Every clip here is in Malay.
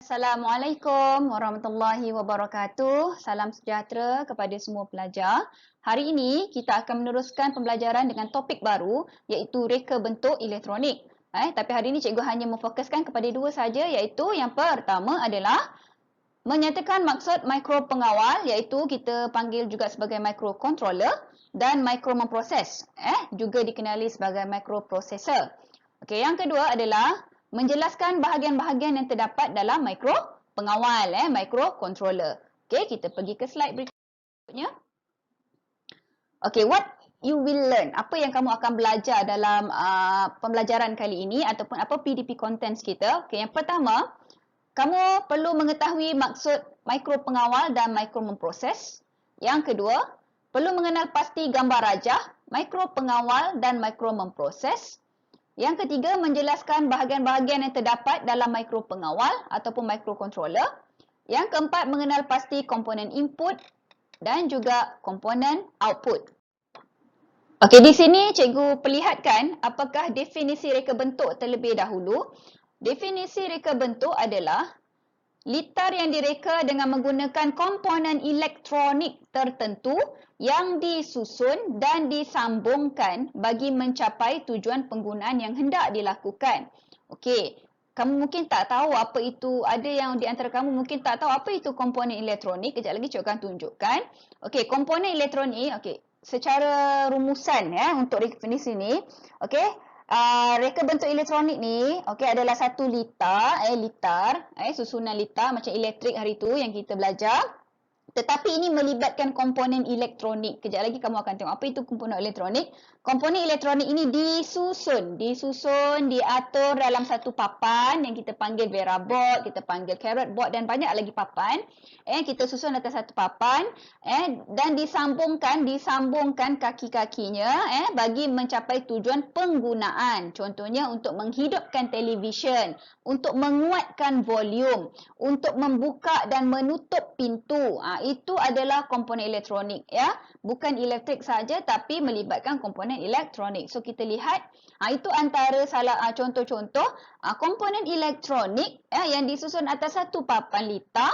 Assalamualaikum warahmatullahi wabarakatuh. Salam sejahtera kepada semua pelajar. Hari ini kita akan meneruskan pembelajaran dengan topik baru iaitu reka bentuk elektronik. Tapi hari ini cikgu hanya memfokuskan kepada dua saja, iaitu yang pertama adalah menyatakan maksud mikro pengawal, iaitu kita panggil juga sebagai microcontroller, dan mikro memproses, juga dikenali sebagai microprocessor. Okey, yang kedua adalah menjelaskan bahagian-bahagian yang terdapat dalam mikro pengawal, microcontroller. Okey, kita pergi ke slide berikutnya. Okey, what you will learn. Apa yang kamu akan belajar dalam pembelajaran kali ini ataupun apa PDP contents kita. Okey, yang pertama, kamu perlu mengetahui maksud mikro pengawal dan mikro memproses. Yang kedua, perlu mengenal pasti gambar rajah, mikro pengawal dan mikro memproses. Yang ketiga, menjelaskan bahagian-bahagian yang terdapat dalam mikro pengawal ataupun microcontroller. Yang keempat, mengenal pasti komponen input dan juga komponen output. Okey, di sini cikgu perlihatkan apakah definisi reka bentuk terlebih dahulu. Definisi reka bentuk adalah litar yang direka dengan menggunakan komponen elektronik tertentu yang disusun dan disambungkan bagi mencapai tujuan penggunaan yang hendak dilakukan. Okey, kamu mungkin tak tahu apa itu, ada yang di antara kamu mungkin tak tahu apa itu komponen elektronik. Kejap lagi cikgu akan tunjukkan. Okey, komponen elektronik, okey, secara rumusan untuk definisi ni, okey. Reka bentuk elektronik ni adalah satu litar, susunan litar macam elektrik hari tu yang kita belajar. Tetapi ini melibatkan komponen elektronik. Kejap lagi kamu akan tengok apa itu komponen elektronik. Komponen elektronik ini disusun, diatur dalam satu papan yang kita panggil Vera board, kita panggil carrot board dan banyak lagi papan. Kita susun atas satu papan dan disambungkan kaki-kakinya bagi mencapai tujuan penggunaan. Contohnya untuk menghidupkan televisyen, untuk menguatkan volume, untuk membuka dan menutup pintu. Itu adalah komponen elektronik, bukan elektrik saja tapi melibatkan komponen elektronik. So kita lihat itu antara contoh-contoh komponen elektronik yang disusun atas satu papan litar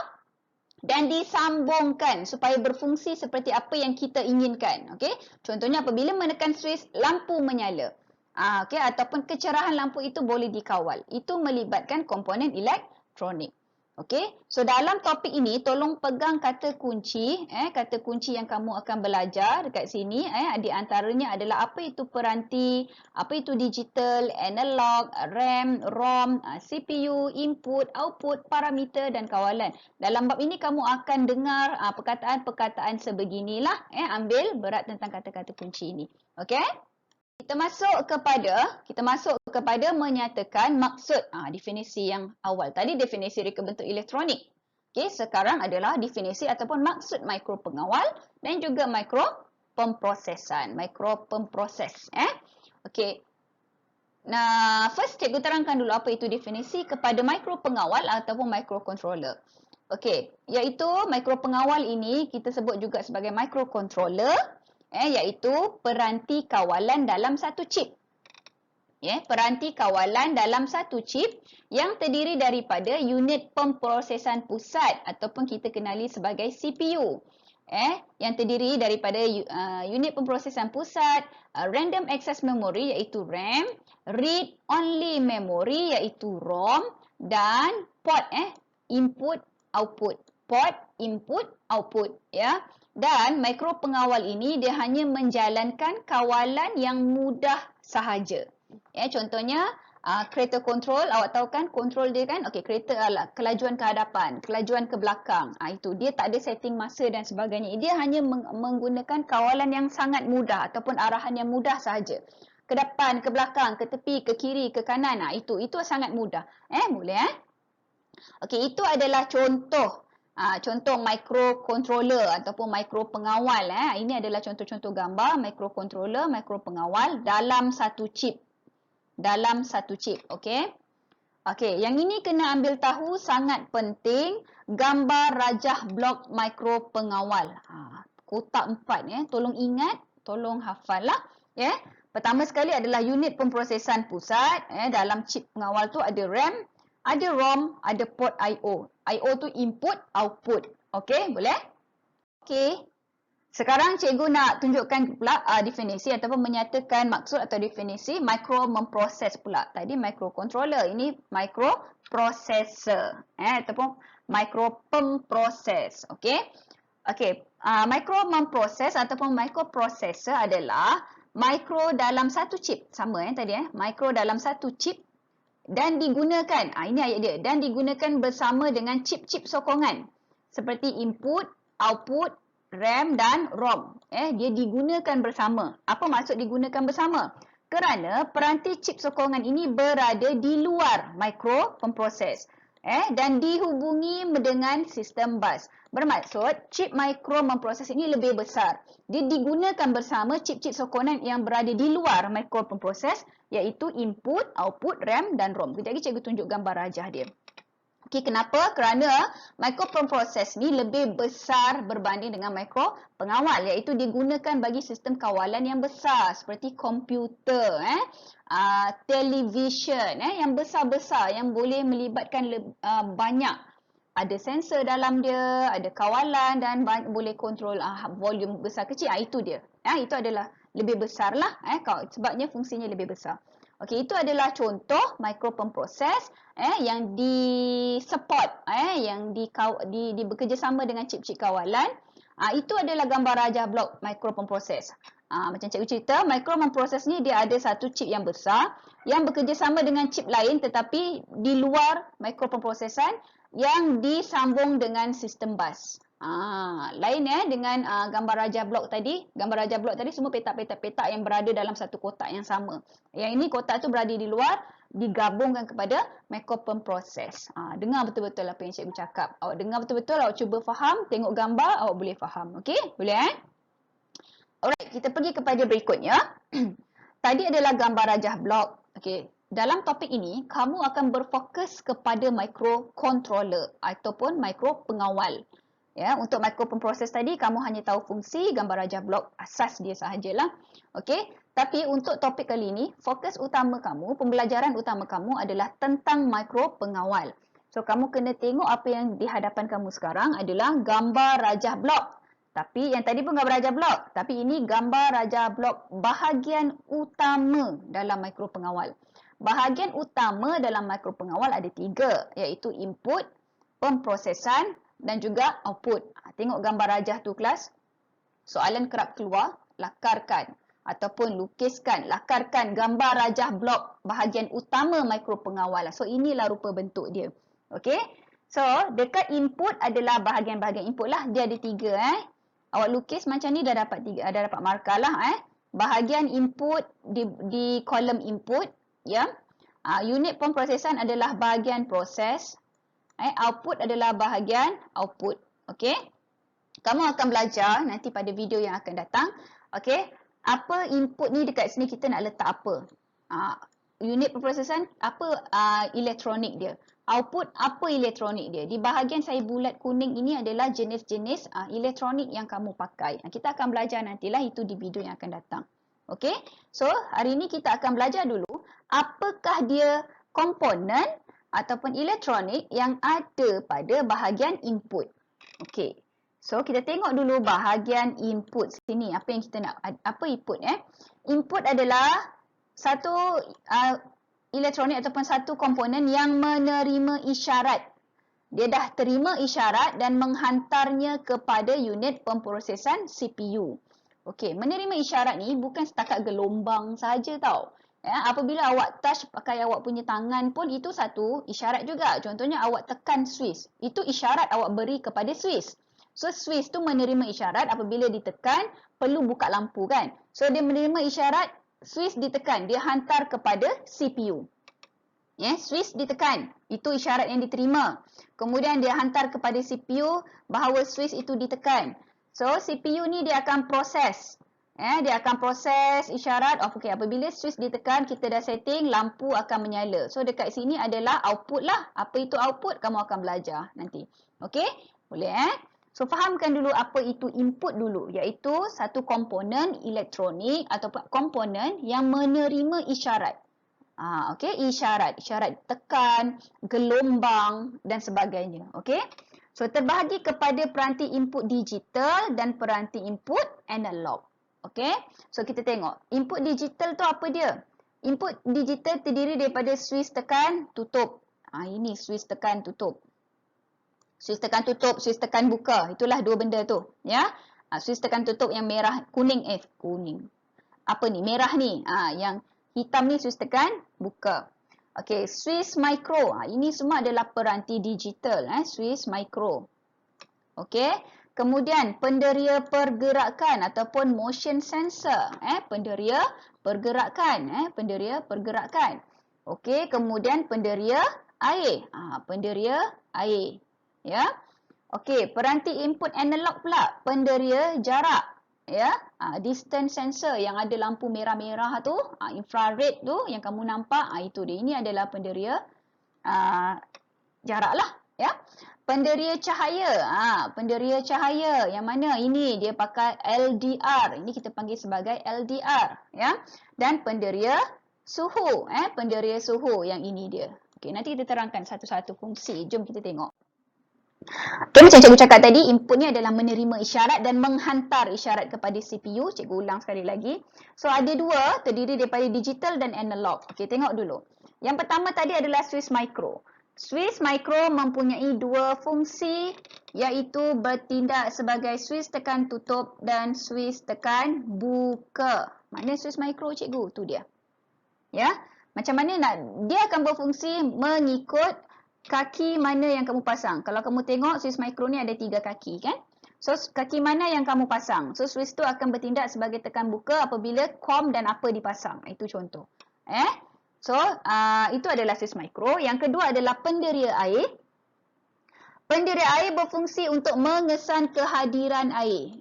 dan disambungkan supaya berfungsi seperti apa yang kita inginkan. Okey, contohnya apabila menekan switch, lampu menyala. Ataupun kecerahan lampu itu boleh dikawal. Itu melibatkan komponen elektronik. Okey, so dalam topik ini tolong pegang kata kunci yang kamu akan belajar dekat sini. Di antaranya adalah apa itu peranti, apa itu digital, analog, RAM, ROM, CPU, input, output, parameter dan kawalan. Dalam bab ini kamu akan dengar perkataan-perkataan sebeginilah. Ambil berat tentang kata-kata kunci ini. Okey? Kita masuk kepada menyatakan maksud definisi yang awal. Tadi definisi reka bentuk elektronik. Okey, sekarang adalah definisi ataupun maksud mikro pengawal dan juga mikro pemprosesan, mikro pemproses. Okey. Nah, first cikgu terangkan dulu apa itu definisi kepada mikro pengawal ataupun microcontroller. Okey, iaitu mikro pengawal ini kita sebut juga sebagai microcontroller. Iaitu peranti kawalan dalam satu chip. Peranti kawalan dalam satu chip yang terdiri daripada unit pemprosesan pusat ataupun kita kenali sebagai CPU. Yang terdiri daripada unit pemprosesan pusat, random access memory iaitu RAM, read only memory iaitu ROM dan port input output. Port input output Dan mikro pengawal ini dia hanya menjalankan kawalan yang mudah sahaja. Contohnya kereta kontrol, awak tahu kan kontrol dia kan? Okey, kereta kelajuan ke hadapan, kelajuan ke belakang. Itu dia tak ada setting masa dan sebagainya. Dia hanya menggunakan kawalan yang sangat mudah ataupun arahan yang mudah sahaja. Ke depan, ke belakang, ke tepi, ke kiri, ke kanan. Itu sangat mudah. Boleh Okey, itu adalah contoh microcontroller ataupun mikro pengawal. Ini adalah contoh-contoh gambar microcontroller, mikro pengawal dalam satu chip. Okey. Okey, yang ini kena ambil tahu sangat penting, gambar rajah blok mikro pengawal. Kotak 4 tolong ingat, tolong hafal lah. Pertama sekali adalah unit pemprosesan pusat. Dalam chip pengawal tu ada RAM, ada ROM, ada port I/O. I/O tu input, output. Okey, boleh? Okey. Sekarang cikgu nak tunjukkan pula definisi ataupun menyatakan maksud atau definisi micro memproses pula. Tadi microcontroller, ini microprocessor ataupun micro pemproses. Okey. Okey, micro memproses ataupun microprocessor adalah micro dalam satu chip. Sama tadi micro dalam satu chip dan digunakan, ini ayat dia, dan digunakan bersama dengan chip-chip sokongan seperti input, output, RAM dan ROM. Dia digunakan bersama. Apa maksud digunakan bersama? Kerana peranti chip sokongan ini berada di luar micro pemproses dan dihubungi dengan sistem bus. Bermaksud chip micro memproses ini lebih besar. Dia digunakan bersama chip-chip sokongan yang berada di luar micro pemproses, iaitu input, output, RAM dan ROM. Kejap lagi cikgu tunjuk gambar rajah dia. Okey, kenapa? Kerana microproses ni lebih besar berbanding dengan micro pengawal, iaitu digunakan bagi sistem kawalan yang besar seperti komputer, televisyen yang besar-besar yang boleh melibatkan banyak. Ada sensor dalam dia, ada kawalan dan boleh kontrol volume besar kecil. Itu dia. Itu adalah lebih besar lah sebabnya fungsinya lebih besar. Okey, itu adalah contoh microproses yang di-support, yang bekerjasama dengan chip-chip kawalan. Itu adalah gambar rajah blok microproses. Macam cikgu cerita, microproses ni dia ada satu chip yang besar yang bekerjasama dengan chip lain tetapi di luar microprosesan yang disambung dengan sistem bus. Lain dengan gambar rajah blok tadi. Gambar rajah blok tadi semua petak-petak-petak yang berada dalam satu kotak yang sama. Yang ini kotak tu berada di luar, digabungkan kepada microproses. Dengar betul-betul apa yang cikgu cakap. Awak dengar betul-betul, awak cuba faham, tengok gambar, awak boleh faham. Okey? Boleh Alright, kita pergi kepada berikutnya. Tadi adalah gambar rajah blok. Okey. Dalam topik ini, kamu akan berfokus kepada microcontroller ataupun micro pengawal. Untuk microproses tadi, kamu hanya tahu fungsi, gambar rajah blok, asas dia sahajalah. Okey, tapi untuk topik kali ini, fokus utama kamu, pembelajaran utama kamu adalah tentang micro pengawal. So, kamu kena tengok apa yang di hadapan kamu sekarang adalah gambar rajah blok. Tapi yang tadi pun gambar rajah blok, tapi ini gambar rajah blok bahagian utama dalam micro pengawal. Bahagian utama dalam micro pengawal ada 3, iaitu input, pemprosesan dan juga output. Tengok gambar rajah tu kelas. Soalan kerap keluar, lakarkan ataupun lukiskan, lakarkan gambar rajah blok bahagian utama micro pengawal. So inilah rupa bentuk dia. Okey. So dekat input adalah bahagian-bahagian input lah. Dia ada 3 Awak lukis macam ni dah dapat 3, dah dapat markah lah Bahagian input di kolom input, unit pemprosesan adalah bahagian proses. Output adalah bahagian output. Okey. Kamu akan belajar nanti pada video yang akan datang. Okey. Apa input ni dekat sini kita nak letak apa? Unit pemprosesan apa elektronik dia. Output apa elektronik dia. Di bahagian saya bulat kuning ini adalah jenis-jenis elektronik yang kamu pakai. Kita akan belajar nantilah itu di video yang akan datang. Okey. So, hari ini kita akan belajar dulu apakah dia komponen ataupun elektronik yang ada pada bahagian input. Okey. So, kita tengok dulu bahagian input sini. Apa yang kita nak, apa input Input adalah satu elektronik ataupun satu komponen yang menerima isyarat. Dia dah terima isyarat dan menghantarnya kepada unit pemprosesan CPU. Okey, menerima isyarat ni bukan setakat gelombang saja tau. Apabila awak touch pakai awak punya tangan pun itu satu isyarat juga. Contohnya awak tekan switch. Itu isyarat awak beri kepada switch. So switch tu menerima isyarat apabila ditekan perlu buka lampu kan. So dia menerima isyarat, switch ditekan, dia hantar kepada CPU. Switch ditekan, itu isyarat yang diterima. Kemudian dia hantar kepada CPU bahawa switch itu ditekan. So CPU ni dia akan proses. Dia akan proses isyarat. Okey, apabila switch ditekan, kita dah setting, lampu akan menyala. So dekat sini adalah output lah. Apa itu output? Kamu akan belajar nanti. Okey? Boleh So fahamkan dulu apa itu input dulu, iaitu satu komponen elektronik atau komponen yang menerima isyarat. Okey, isyarat. Isyarat tekan, gelombang dan sebagainya. Okey. So, terbahagi kepada peranti input digital dan peranti input analog. Okey. So, kita tengok. Input digital tu apa dia? Input digital terdiri daripada switch tekan, tutup. Ini switch tekan, tutup. Switch tekan tutup, switch tekan buka. Itulah dua benda tu. Ya. Switch tekan tutup yang merah, kuning. Kuning. Apa ni? Merah ni. Yang hitam ni switch tekan buka. Okey, switch micro. Ini semua adalah peranti digital. Switch micro. Okey. Kemudian penderia pergerakan ataupun motion sensor. Penderia pergerakan. Penderia pergerakan. Okey, kemudian penderia air. Penderia air. Ya. Okey, peranti input analog pula, penderia jarak. Ya, distance sensor yang ada lampu merah-merah tu, infrared tu yang kamu nampak, itu dia. Ini adalah penderia jarak lah. Ya. Penderia cahaya. Penderia cahaya yang mana? Ini dia pakai LDR. Ini kita panggil sebagai LDR. Ya. Dan penderia suhu. Penderia suhu yang ini dia. Okey, nanti kita terangkan satu-satu fungsi. Jom kita tengok. Okay, macam cikgu cakap tadi, input ni adalah menerima isyarat dan menghantar isyarat kepada CPU. Cikgu ulang sekali lagi. So, ada dua, terdiri daripada digital dan analog. Okey, tengok dulu. Yang pertama tadi adalah switch micro. Switch micro mempunyai dua fungsi, iaitu bertindak sebagai switch tekan tutup dan switch tekan buka. Mana switch micro, cikgu? Tu dia. Ya, macam mana nak? Dia akan berfungsi mengikut kaki mana yang kamu pasang. Kalau kamu tengok switch micro ni ada 3 kaki kan. So kaki mana yang kamu pasang. So switch tu akan bertindak sebagai tekan buka apabila COM dan apa dipasang. Itu contoh. So itu adalah switch micro. Yang kedua adalah penderia air. Penderia air berfungsi untuk mengesan kehadiran air.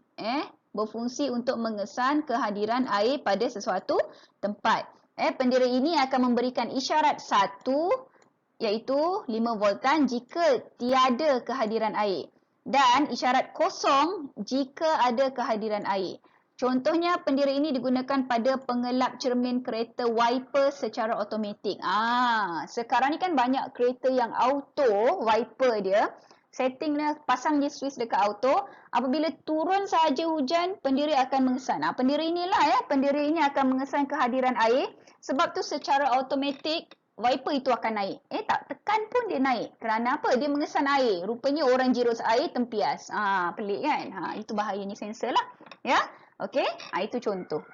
Berfungsi untuk mengesan kehadiran air pada sesuatu tempat. Penderia ini akan memberikan isyarat 1, iaitu 5 voltan jika tiada kehadiran air. Dan isyarat kosong jika ada kehadiran air. Contohnya penderia ini digunakan pada pengelap cermin kereta wiper secara automatik. Sekarang ni kan banyak kereta yang auto wiper dia. Setting dia, pasang je switch dekat auto. Apabila turun sahaja hujan, penderia akan mengesan. Penderia inilah penderia ini akan mengesan kehadiran air. Sebab tu secara automatik wiper itu akan naik. Tak tekan pun dia naik. Kerana apa? Dia mengesan air. Rupanya orang jirus air tempias. Pelik kan? Itu bahayanya sensor lah. Ya. Okey. Itu contoh.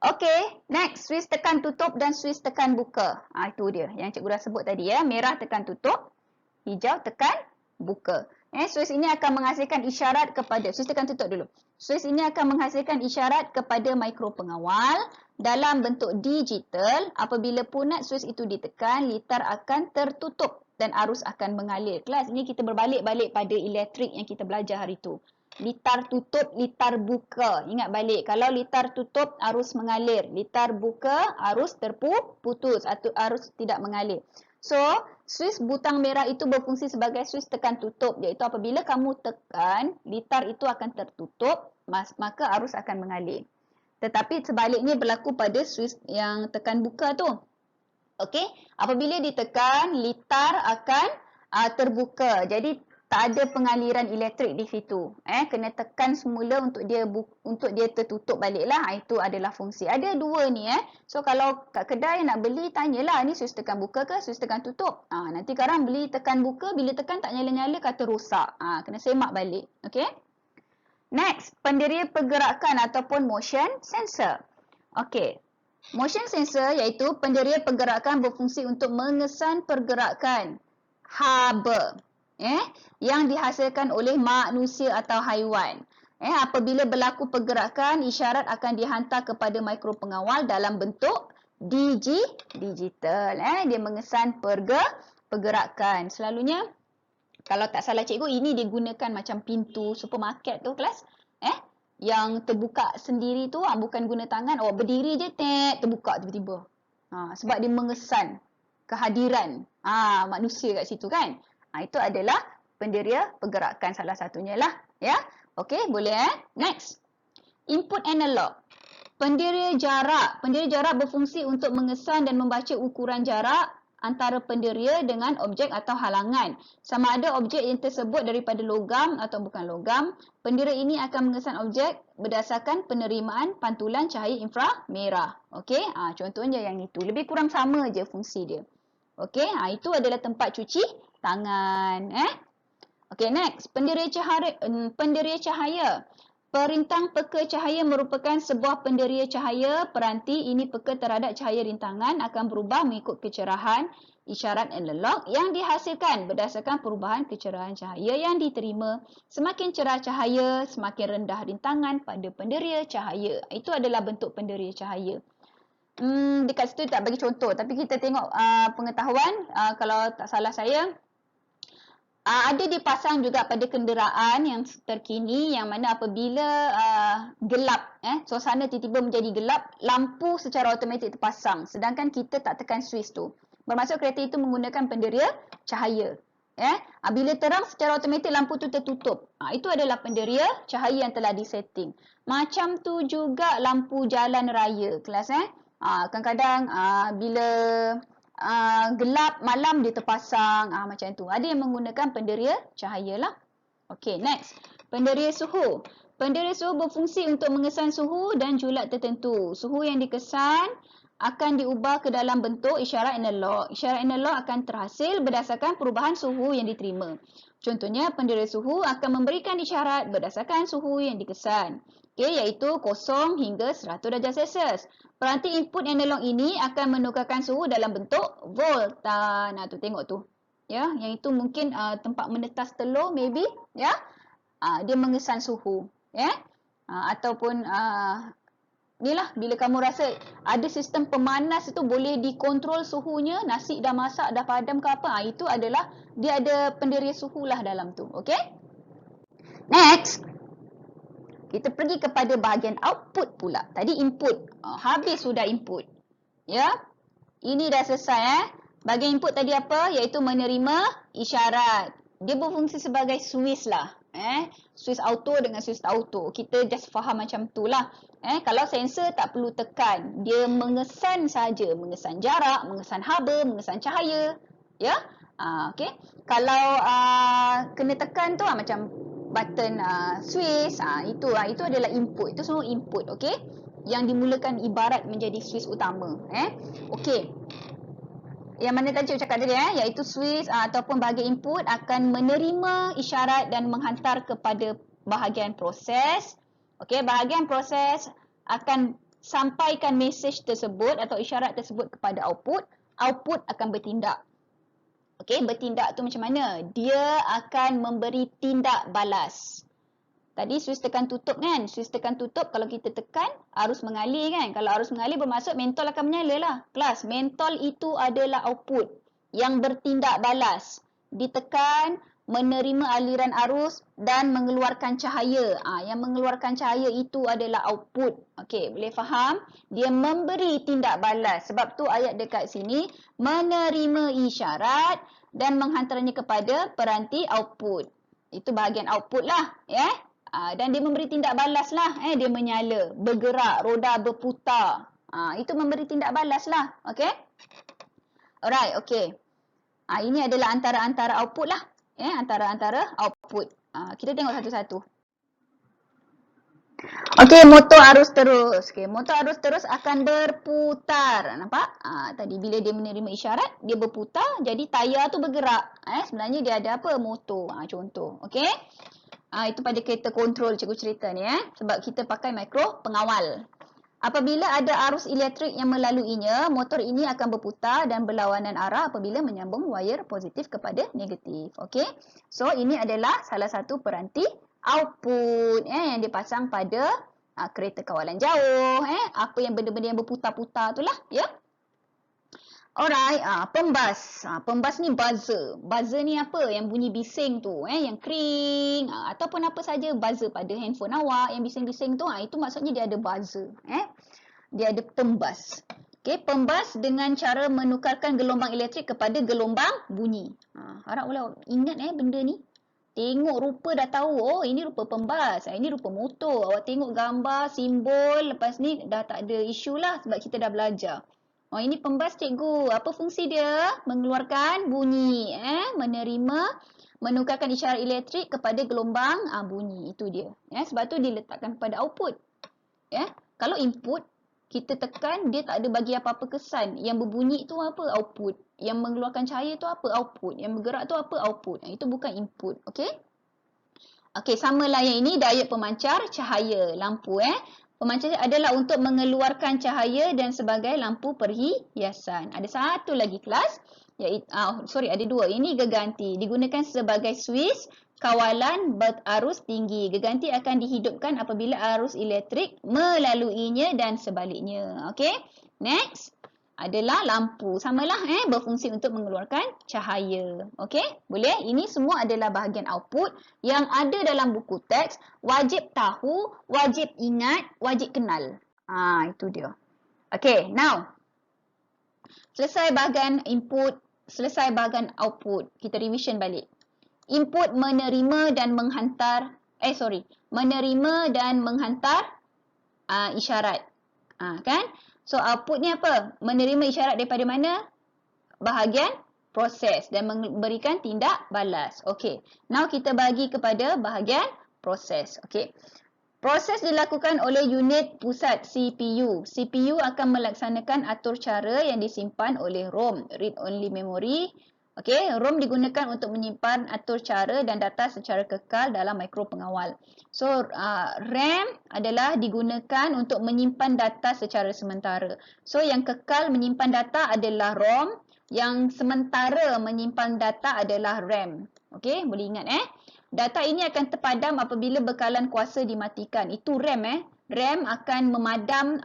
Okey. Next. Switch tekan tutup dan switch tekan buka. Itu dia. Yang cikgu dah sebut tadi ya. Merah tekan tutup. Hijau tekan buka. Switch ini akan menghasilkan isyarat kepada, switch tekan tutup dulu. Switch ini akan menghasilkan isyarat kepada mikro pengawal dalam bentuk digital. Apabila punat switch itu ditekan, litar akan tertutup dan arus akan mengalir. Kelas ini kita berbalik-balik pada elektrik yang kita belajar hari itu. Litar tutup, litar buka. Ingat balik, kalau litar tutup, arus mengalir. Litar buka, arus terputus atau arus tidak mengalir. So, switch butang merah itu berfungsi sebagai switch tekan tutup, iaitu apabila kamu tekan, litar itu akan tertutup, maka arus akan mengalir. Tetapi sebaliknya berlaku pada switch yang tekan buka tu. Okey, apabila ditekan, litar akan terbuka. Jadi tak ada pengaliran elektrik di situ. Kena tekan semula untuk dia tertutup baliklah. Itu adalah fungsi. Ada dua ni. So kalau kat kedai nak beli, tanyalah ni switch tekan buka ke switch tekan tutup. Nanti sekarang beli tekan buka, bila tekan tak nyala-nyala kata rosak. Kena semak balik. Okey. Next, penderia pergerakan ataupun motion sensor. Okey. Motion sensor iaitu penderia pergerakan berfungsi untuk mengesan pergerakan haba. Yang dihasilkan oleh manusia atau haiwan. Apabila berlaku pergerakan, isyarat akan dihantar kepada mikro pengawal dalam bentuk digital. Dia mengesan pergerakan. Selalunya, kalau tak salah cikgu, ini digunakan macam pintu supermarket tu kelas. Yang terbuka sendiri tu, bukan guna tangan. Berdiri je, terbuka tiba-tiba. Sebab dia mengesan kehadiran manusia kat situ kan. Itu adalah penderia pergerakan salah satunya lah. Ya. Okey, boleh Next. Input analog. Pendirian jarak. Pendirian jarak berfungsi untuk mengesan dan membaca ukuran jarak antara penderia dengan objek atau halangan. Sama ada objek yang tersebut daripada logam atau bukan logam, penderia ini akan mengesan objek berdasarkan penerimaan pantulan cahaya inframerah. Okey, contohnya yang itu. Lebih kurang sama je fungsi dia. Okey, itu adalah tempat cuci tangan. Okey, next. Penderia cahaya. Perintang peka cahaya merupakan sebuah penderia cahaya. Peranti ini peka terhadap cahaya rintangan akan berubah mengikut kecerahan isyarat analog yang dihasilkan berdasarkan perubahan kecerahan cahaya yang diterima. Semakin cerah cahaya, semakin rendah rintangan pada penderia cahaya. Itu adalah bentuk penderia cahaya. Dekat situ tak bagi contoh, tapi kita tengok pengetahuan, kalau tak salah saya, ada dipasang juga pada kenderaan yang terkini yang mana apabila gelap, suasana tiba-tiba menjadi gelap, lampu secara automatik terpasang sedangkan kita tak tekan switch tu. Bermaksud kereta itu menggunakan penderia cahaya. Bila terang secara automatik lampu tu tertutup. Itu adalah penderia cahaya yang telah disetting. Macam tu juga lampu jalan raya kelas. Kadang-kadang bila gelap malam dia terpasang macam tu. Ada yang menggunakan penderia cahaya lah. Okey, next. Penderia suhu. Penderia suhu berfungsi untuk mengesan suhu dan julat tertentu. Suhu yang dikesan akan diubah ke dalam bentuk isyarat analog. Isyarat analog akan terhasil berdasarkan perubahan suhu yang diterima. Contohnya, penderia suhu akan memberikan isyarat berdasarkan suhu yang dikesan. Iaitu 0 hingga 100 darjah Celsius. Peranti input analog ini akan menukarkan suhu dalam bentuk volt. Tu tengok tu. Ya, yang itu mungkin tempat menetas telur maybe, ya. Dia mengesan suhu, ya. Ataupun inilah bila kamu rasa ada sistem pemanas itu boleh dikontrol suhunya, nasi dah masak dah padam ke apa, itu adalah dia ada penderia suhu lah dalam tu. Okey? Next. Kita pergi kepada bahagian output pula. Tadi input. Habis sudah input. Ya. Ini dah selesai. Bahagian input tadi apa? Iaitu menerima isyarat. Dia berfungsi sebagai switch lah. Switch auto dengan switch auto. Kita just faham macam tu lah. Kalau sensor tak perlu tekan. Dia mengesan saja. Mengesan jarak, mengesan haba, mengesan cahaya. Ya. Okay. Kalau kena tekan tu macam button switch, itu adalah input. Itu semua input, okey? Yang dimulakan ibarat menjadi switch utama, okey. Yang mana tadi saya cakap tadi, iaitu switch ataupun bahagian input akan menerima isyarat dan menghantar kepada bahagian proses. Okey, bahagian proses akan sampaikan mesej tersebut atau isyarat tersebut kepada output. Output akan bertindak. Okey, bertindak tu macam mana? Dia akan memberi tindak balas. Tadi switch tekan tutup kan? Switch tekan tutup, kalau kita tekan, arus mengalir kan? Kalau arus mengalir bermaksud mentol akan menyala lah. Kelas, mentol itu adalah output yang bertindak balas. Ditekan, menerima aliran arus dan mengeluarkan cahaya. Yang mengeluarkan cahaya itu adalah output. Okey, boleh faham? Dia memberi tindak balas. Sebab tu ayat dekat sini menerima isyarat dan menghantarnya kepada peranti output. Itu bahagian output lah, ya. Dan dia memberi tindak balas lah. Dia menyala, bergerak, roda berputar. Itu memberi tindak balas lah. Okey? Alright, okey. Ini adalah antara-antara output lah. Antara-antara output. Kita tengok satu-satu. Okey, motor arus terus. Okey, motor arus terus akan berputar. Nampak? Tadi bila dia menerima isyarat, dia berputar. Jadi tayar tu bergerak. Sebenarnya dia ada apa? Motor. Contoh. Okey? Itu pada kereta kontrol cikgu cerita ni. Sebab kita pakai mikro pengawal. Apabila ada arus elektrik yang melaluinya, motor ini akan berputar dan berlawanan arah apabila menyambung wire positif kepada negatif. Okey? So, ini adalah salah satu peranti output yang dipasang pada kereta kawalan jauh. Apa yang benda-benda yang berputar-putar tu lah. Ya? Alright, pembas. Pembas ni buzzer. Buzzer ni apa? Yang bunyi bising tu. Yang kering. Ataupun apa saja buzzer pada handphone awak. Yang bising-bising tu. Itu maksudnya dia ada buzzer. Dia ada pembas. Okay, pembas dengan cara menukarkan gelombang elektrik kepada gelombang bunyi. Harap boleh ingat benda ni. tengok rupa dah tahu, oh ini rupa pembas, ini rupa motor. Awak tengok gambar, simbol, lepas ni dah tak ada isu lah sebab kita dah belajar. Oh ini pembas cikgu, apa fungsi dia? Mengeluarkan bunyi, menerima, menukarkan isyarat elektrik kepada gelombang bunyi, itu dia. Sebab tu diletakkan pada output. Kalau input, kita tekan dia tak ada bagi apa-apa kesan. Yang berbunyi tu apa? Output. Yang mengeluarkan cahaya tu apa? Output. Yang bergerak tu apa? Output. Itu bukan input. Okey? Okey, samalah yang ini diode pemancar cahaya lampu. Pemancar adalah untuk mengeluarkan cahaya dan sebagai lampu perhiasan. Ada satu lagi kelas. Ada dua. Ini geganti. Digunakan sebagai switch kawalan berarus tinggi. Geganti akan dihidupkan apabila arus elektrik melaluinya dan sebaliknya. Okey. Next adalah lampu. Samalah berfungsi untuk mengeluarkan cahaya. Okey? Boleh? Ini semua adalah bahagian output yang ada dalam buku teks. Wajib tahu, wajib ingat, wajib kenal. Itu dia. Okey, now. Selesai bahagian input, selesai bahagian output. Kita revision balik. Input menerima dan menghantar, menerima dan menghantar isyarat. Kan? So output ni apa? Menerima isyarat daripada mana? Bahagian proses dan memberikan tindak balas. Okey. Now kita bagi kepada bahagian proses. Okey. Proses dilakukan oleh unit pusat CPU. CPU akan melaksanakan atur cara yang disimpan oleh ROM, read only memory. Okey, ROM digunakan untuk menyimpan atur cara dan data secara kekal dalam mikropengawal. So, RAM adalah digunakan untuk menyimpan data secara sementara. So, yang kekal menyimpan data adalah ROM, yang sementara menyimpan data adalah RAM. Okey, boleh ingat Data ini akan terpadam apabila bekalan kuasa dimatikan. Itu RAM RAM akan memadam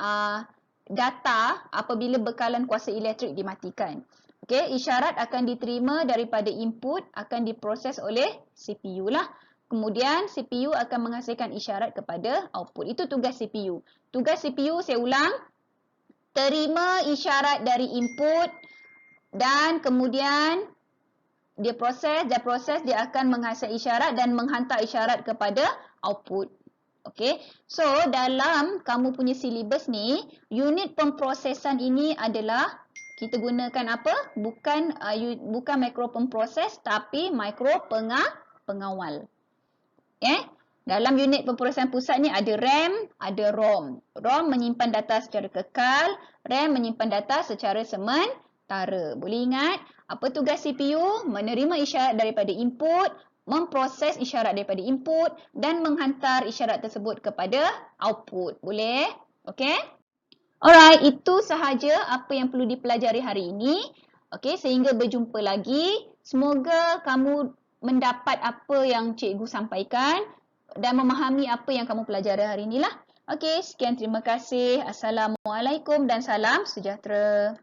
data apabila bekalan kuasa elektrik dimatikan. Okey, isyarat akan diterima daripada input, akan diproses oleh CPU lah. Kemudian CPU akan menghasilkan isyarat kepada output. Itu tugas CPU. Tugas CPU, saya ulang, terima isyarat dari input dan kemudian dia proses dia akan menghasilkan isyarat dan menghantar isyarat kepada output. Okey. So, dalam kamu punya silibus ni, unit pemprosesan ini adalah kita gunakan apa? Bukan mikropemproses tapi mikropengawal. Dalam unit pemprosesan pusat ni ada RAM, ada ROM. ROM menyimpan data secara kekal, RAM menyimpan data secara sementara. Boleh ingat? Apa tugas CPU? Menerima isyarat daripada input, memproses isyarat daripada input dan menghantar isyarat tersebut kepada output. Boleh? Okey? Alright, itu sahaja apa yang perlu dipelajari hari ini. Okey, sehingga berjumpa lagi. Semoga kamu mendapat apa yang cikgu sampaikan dan memahami apa yang kamu pelajari hari inilah. Okey, sekian terima kasih. Assalamualaikum dan salam sejahtera.